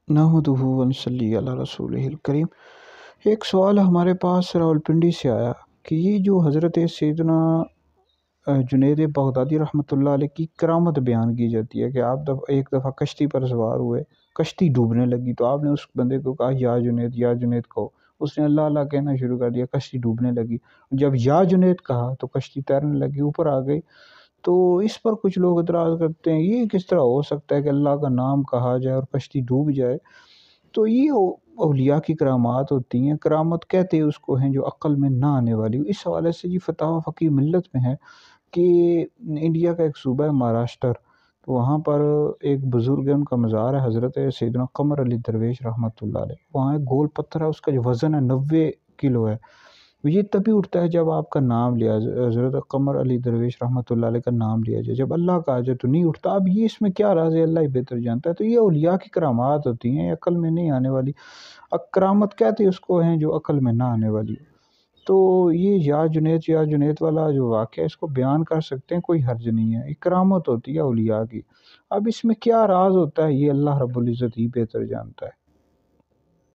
نحمدہ ونصلی علی رسولہ الکریم۔ ایک سوال ہمارے پاس راولپنڈی سے آیا کہ یہ جو حضرت سیدنا جنید بغدادی رحمۃ اللہ علیہ کی کرامت بیان کی جاتی ہے کہ آپ ایک دفعہ کشتی پر سوار ہوئے، کشتی ڈوبنے لگی تو آپ نے اس بندے کو کہا یا جنید یا جنید کہو، اس نے اللہ اللہ کہنا شروع کر دیا، کشتی ڈوبنے لگی۔ جب یا جنید کہا تو کشتی تیرنے لگی، اوپر آ گئی۔ تو اس پر کچھ لوگ اعتراض کرتے ہیں یہ کس طرح ہو سکتا ہے کہ اللہ کا نام کہا جائے اور کشتی ڈوب جائے؟ تو یہ اولیاء کی کرامات ہوتی ہیں۔ کرامت کہتے اس کو ہیں جو عقل میں نہ آنے والی۔ اس حوالے سے یہ فتاوی فقہ ملت میں ہے کہ انڈیا کا ایک صوبہ ہے مہاراشٹر، تو وہاں پر ایک بزرگ ہے، ان کا مزار ہے، حضرت سیدنا قمر علی درویش رحمۃ اللہ علیہ۔ وہاں ایک گول پتھر ہے، اس کا جو وزن ہے 90 کلو ہے۔ یہ تبھی اٹھتا ہے جب آپ کا نام لیا جائے، حضرت قمر علی درویش رحمۃ اللہ علیہ کا نام لیا جائے۔ جب اللہ کا آ جائے تو نہیں اٹھتا۔ اب یہ اس میں کیا راز ہے، اللہ ہی بہتر جانتا ہے۔ تو یہ اولیاء کی کرامات ہوتی ہیں، عقل میں نہیں آنے والی۔ کرامت کہتے اس کو ہیں جو عقل میں نہ آنے والی۔ تو یہ یا جنید والا جو واقعہ ہے اس کو بیان کر سکتے ہیں، کوئی حرج نہیں ہے، یہ کرامت ہوتی ہے اولیاء کی۔ اب اس میں کیا راز ہوتا ہے یہ اللہ رب العزت ہی بہتر جانتا ہے۔